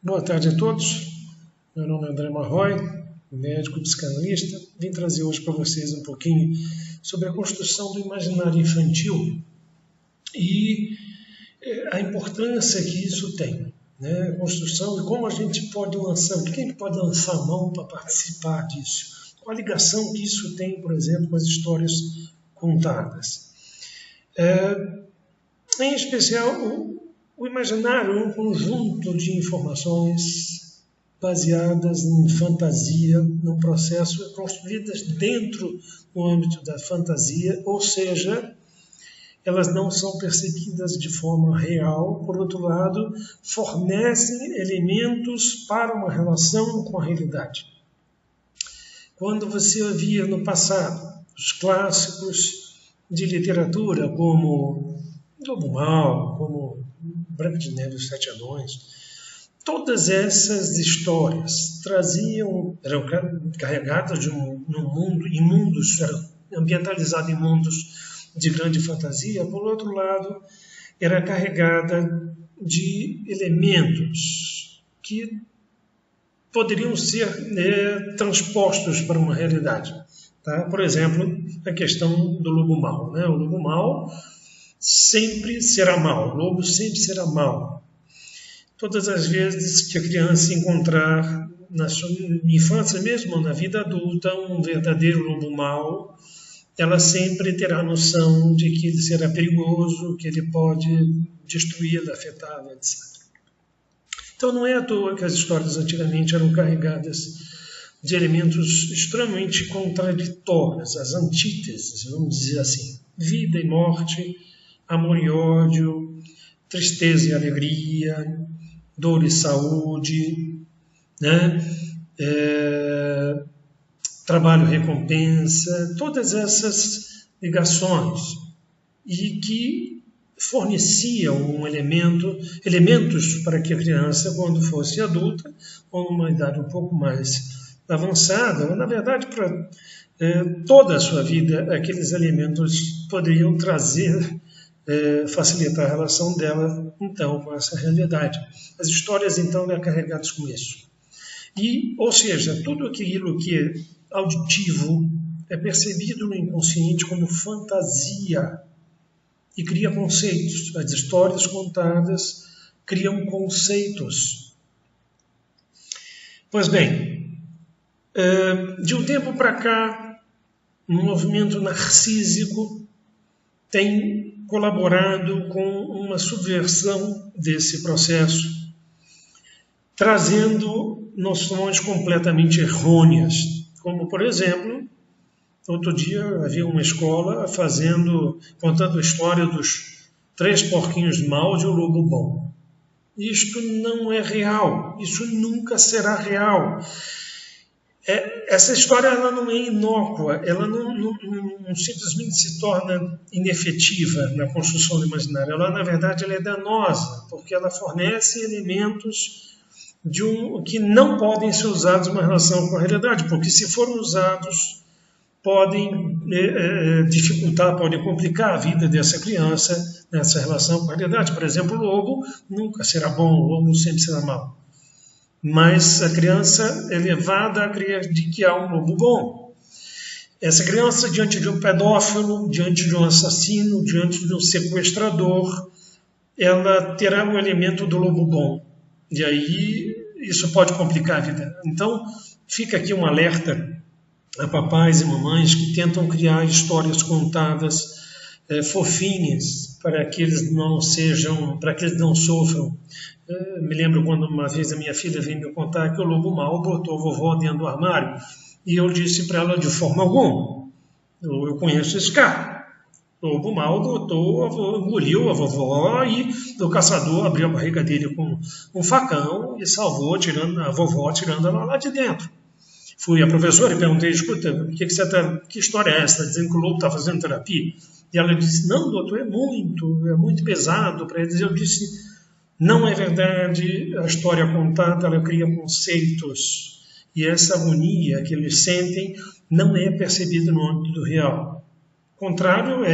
Boa tarde a todos. Meu nome é André Marroy, médico psicanalista. Vim trazer hoje para vocês um pouquinho sobre a construção do imaginário infantil e a importância que isso tem, né? A construção e como a gente pode lançar, quem pode lançar a mão para participar disso? Qual a ligação que isso tem, por exemplo, com as histórias contadas? Em especial, o imaginário é um conjunto de informações baseadas em fantasia, num processo construídas dentro do âmbito da fantasia, ou seja, elas não são percebidas de forma real. Por outro lado, fornecem elementos para uma relação com a realidade. Quando você ouvia no passado os clássicos de literatura, como Lobo Mau, como Branca de Neve e os Sete Anões, todas essas histórias eram carregadas de eram ambientalizadas em mundos de grande fantasia. Por outro lado, era carregada de elementos que poderiam ser transpostos para uma realidade. Tá? Por exemplo, a questão do lobo mau, né? O lobo mau sempre será mau, o lobo sempre será mau. Todas as vezes que a criança encontrar, na sua infância mesmo, na vida adulta, um verdadeiro lobo mau, ela sempre terá noção de que ele será perigoso, que ele pode destruí-la, afetá-la, etc. Então não é à toa que as histórias antigamente eram carregadas de elementos extremamente contraditórios, as antíteses, vamos dizer assim, vida e morte, amor e ódio, tristeza e alegria, dor e saúde, né? Trabalho e recompensa, todas essas ligações, e que forneciam elementos para que a criança, quando fosse adulta, ou numa idade um pouco mais avançada, ou na verdade para toda a sua vida, aqueles elementos poderiam facilitar a relação dela, então, com essa realidade. As histórias, então, eram carregadas com isso. Ou seja, tudo aquilo que é auditivo é percebido no inconsciente como fantasia e cria conceitos. As histórias contadas criam conceitos. Pois bem, de um tempo para cá, um movimento narcísico tem colaborado com uma subversão desse processo, trazendo noções completamente errôneas, como, por exemplo, outro dia havia uma escola contando a história dos 3 porquinhos maus e o lobo bom. Isto não é real, isso nunca será real. Essa história ela não é inócua, ela não simplesmente se torna inefetiva na construção do imaginário. Ela, na verdade, ela é danosa, porque ela fornece elementos que não podem ser usados em uma relação com a realidade, porque se forem usados, podem dificultar, podem complicar a vida dessa criança nessa relação com a realidade. Por exemplo, o lobo nunca será bom, o lobo sempre será mau. Mas a criança é levada a crer de que há um lobo bom. Essa criança, diante de um pedófilo, diante de um assassino, diante de um sequestrador, ela terá um elemento do lobo bom. E aí isso pode complicar a vida. Então, fica aqui um alerta a papais e mamães que tentam criar histórias contadas fofinhas para que eles não sofram. Me lembro quando uma vez a minha filha veio me contar que o lobo mau botou a vovó dentro do armário, e eu disse para ela: de forma alguma, eu conheço esse cara. O lobo mau engoliu a vovó, e o caçador abriu a barriga dele com um facão e salvou a vovó, tirando ela lá de dentro. Fui à professora e perguntei: escuta, que história é essa? Está dizendo que o lobo está fazendo terapia? E ela disse: não, doutor, é muito pesado para eles. Eu disse: não é verdade, a história contada ela cria conceitos, e essa agonia que eles sentem não é percebida no âmbito do real. O contrário,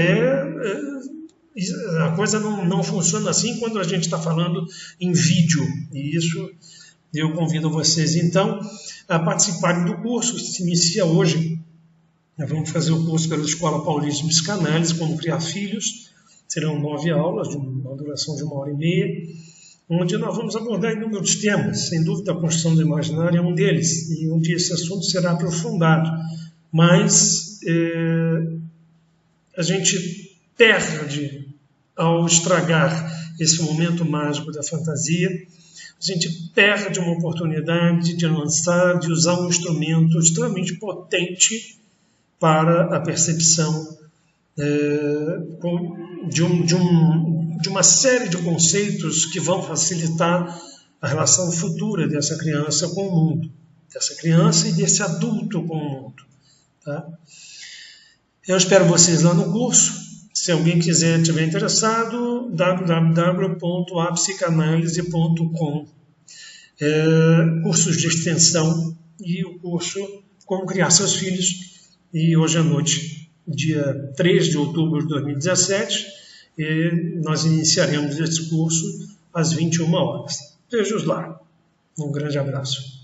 a coisa não funciona assim quando a gente está falando em vídeo, e isso Eu convido vocês, então, a participarem do curso que se inicia hoje. Nós vamos fazer o curso pela Escola Paulista de Psicanálise, Como Criar Filhos. Serão 9 aulas, de uma duração de 1h30, onde nós vamos abordar inúmeros temas. Sem dúvida, a construção do imaginário é um deles, e onde esse assunto será aprofundado. Mas a gente perde, ao estragar esse momento mágico da fantasia, a gente perde uma oportunidade de lançar, de usar um instrumento extremamente potente para a percepção de uma série de conceitos que vão facilitar a relação futura dessa criança com o mundo, dessa criança e desse adulto com o mundo. Tá? Eu espero vocês lá no curso. Se alguém estiver interessado, www.apsicanalise.com. Cursos de extensão e o curso Como Criar Seus Filhos. E hoje à noite, dia 3 de outubro de 2017, nós iniciaremos esse curso às 21 horas. Vejo-os lá. Um grande abraço.